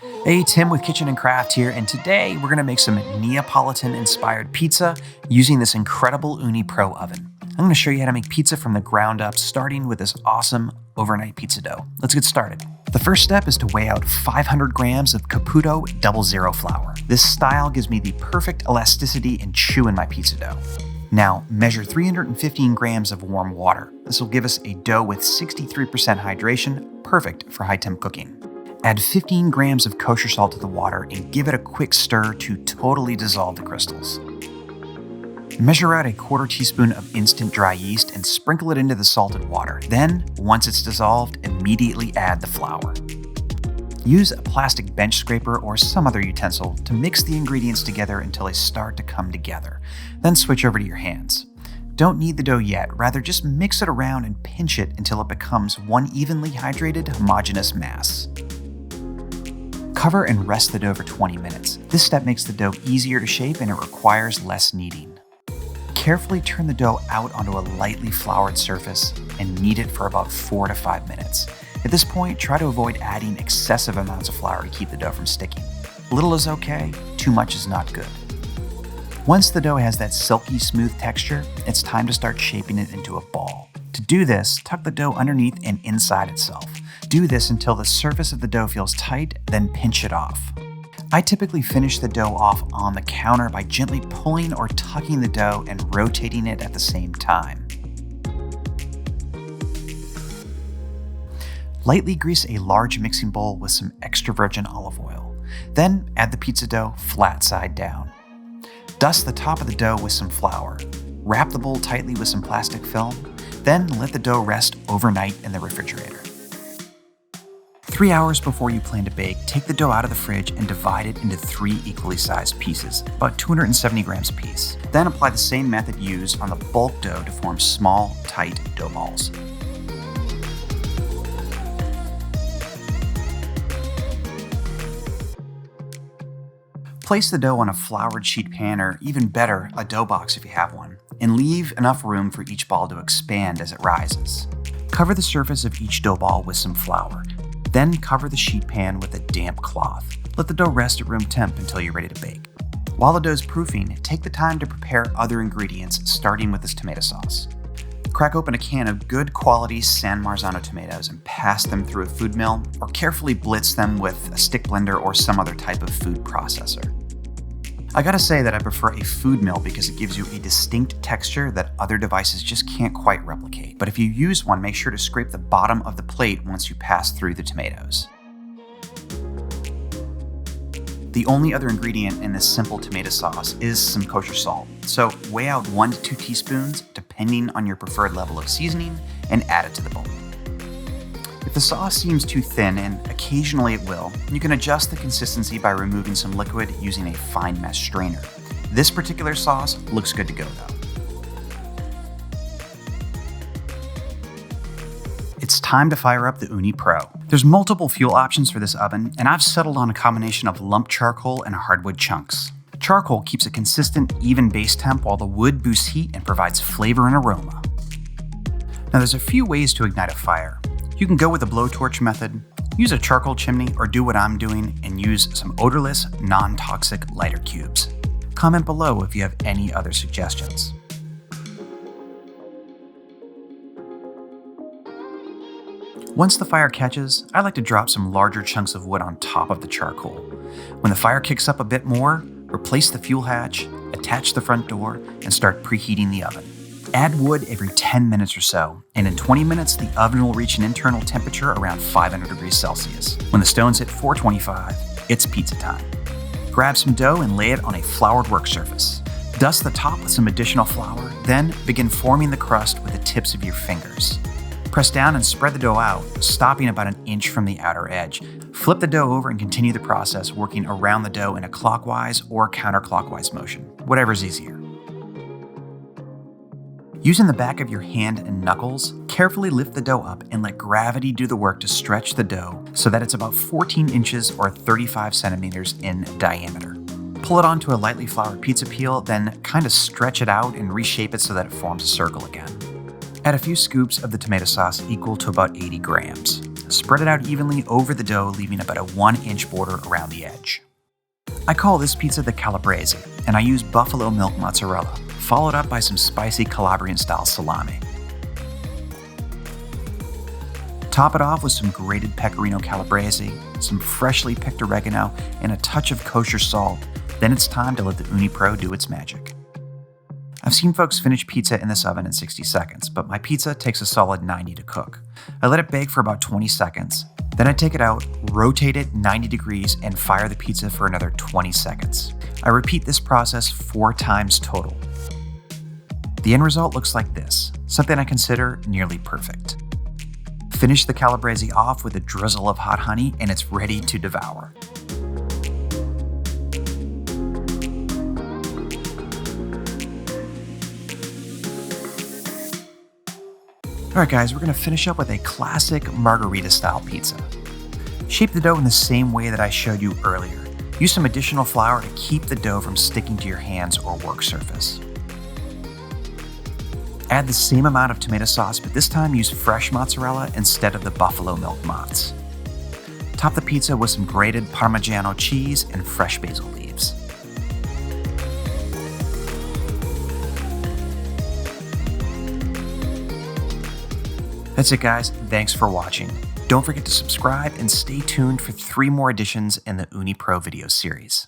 Hey, Tim with Kitchen and Craft here, and today we're going to make some Neapolitan-inspired pizza using this incredible Ooni Pro oven. I'm going to show you how to make pizza from the ground up, starting with this awesome overnight pizza dough. Let's get started. The first step is to weigh out 500 grams of Caputo 00 flour. This style gives me the perfect elasticity and chew in my pizza dough. Now, measure 315 grams of warm water. This will give us a dough with 63% hydration, perfect for high-temp cooking. Add 15 grams of kosher salt to the water and give it a quick stir to totally dissolve the crystals. Measure out a quarter teaspoon of instant dry yeast and sprinkle it into the salted water. Then, once it's dissolved, immediately add the flour. Use a plastic bench scraper or some other utensil to mix the ingredients together until they start to come together. Then switch over to your hands. Don't knead the dough yet, rather just mix it around and pinch it until it becomes one evenly hydrated, homogeneous mass. Cover and rest the dough for 20 minutes. This step makes the dough easier to shape and it requires less kneading. Carefully turn the dough out onto a lightly floured surface and knead it for about 4 to 5 minutes. At this point, try to avoid adding excessive amounts of flour to keep the dough from sticking. Little is okay, too much is not good. Once the dough has that silky smooth texture, it's time to start shaping it into a ball. To do this, tuck the dough underneath and inside itself. Do this until the surface of the dough feels tight, then pinch it off. I typically finish the dough off on the counter by gently pulling or tucking the dough and rotating it at the same time. Lightly grease a large mixing bowl with some extra virgin olive oil. Then add the pizza dough flat side down. Dust the top of the dough with some flour. Wrap the bowl tightly with some plastic film. Then let the dough rest overnight in the refrigerator. 3 hours before you plan to bake, take the dough out of the fridge and divide it into 3 equally sized pieces, about 270 grams apiece. Then apply the same method used on the bulk dough to form small, tight dough balls. Place the dough on a floured sheet pan, or even better, a dough box if you have one, and leave enough room for each ball to expand as it rises. Cover the surface of each dough ball with some flour. Then cover the sheet pan with a damp cloth. Let the dough rest at room temp until you're ready to bake. While the dough is proofing, take the time to prepare other ingredients, starting with this tomato sauce. Crack open a can of good quality San Marzano tomatoes and pass them through a food mill, or carefully blitz them with a stick blender or some other type of food processor. I gotta say that I prefer a food mill because it gives you a distinct texture that other devices just can't quite replicate. But if you use one, make sure to scrape the bottom of the plate once you pass through the tomatoes. The only other ingredient in this simple tomato sauce is some kosher salt. So weigh out 1 to 2 teaspoons depending on your preferred level of seasoning and add it to the bowl. If the sauce seems too thin, and occasionally it will, you can adjust the consistency by removing some liquid using a fine mesh strainer. This particular sauce looks good to go though. It's time to fire up the Ooni Pro. There's multiple fuel options for this oven, and I've settled on a combination of lumped charcoal and hardwood chunks. Charcoal keeps a consistent, even base temp, while the wood boosts heat and provides flavor and aroma. Now there's a few ways to ignite a fire. You can go with the blowtorch method, use a charcoal chimney, or do what I'm doing and use some odorless, non-toxic lighter cubes. Comment below if you have any other suggestions. Once the fire catches, I like to drop some larger chunks of wood on top of the charcoal. When the fire kicks up a bit more, replace the fuel hatch, attach the front door, and start preheating the oven. Add wood every 10 minutes or so, and in 20 minutes, the oven will reach an internal temperature around 500 degrees Celsius. When the stones hit 425, it's pizza time. Grab some dough and lay it on a floured work surface. Dust the top with some additional flour, then begin forming the crust with the tips of your fingers. Press down and spread the dough out, stopping about an inch from the outer edge. Flip the dough over and continue the process, working around the dough in a clockwise or counterclockwise motion, whatever's easier. Using the back of your hand and knuckles, carefully lift the dough up and let gravity do the work to stretch the dough so that it's about 14 inches or 35 centimeters in diameter. Pull it onto a lightly floured pizza peel, then kind of stretch it out and reshape it so that it forms a circle again. Add a few scoops of the tomato sauce equal to about 80 grams. Spread it out evenly over the dough, leaving about a 1-inch border around the edge. I call this pizza the CALABRESE, and I use buffalo milk mozzarella, followed up by some spicy Calabrian-style salame. Top it off with some grated pecorino calabrese, some freshly picked oregano, and a touch of kosher salt. Then it's time to let the Ooni Pro do its magic. I've seen folks finish pizza in this oven in 60 seconds, but my pizza takes a solid 90 to cook. I let it bake for about 20 seconds. Then I take it out, rotate it 90 degrees, and fire the pizza for another 20 seconds. I repeat this process 4 times total. The end result looks like this, something I consider nearly perfect. Finish the calabrese off with a drizzle of hot honey, and it's ready to devour. Alright guys, we're going to finish up with a classic margarita-style pizza. Shape the dough in the same way that I showed you earlier. Use some additional flour to keep the dough from sticking to your hands or work surface. Add the same amount of tomato sauce, but this time use fresh mozzarella instead of the buffalo milk mozz. Top the pizza with some grated Parmigiano cheese and fresh basil leaves. That's it guys, thanks for watching. Don't forget to subscribe and stay tuned for 3 more editions in the Ooni Pro video series.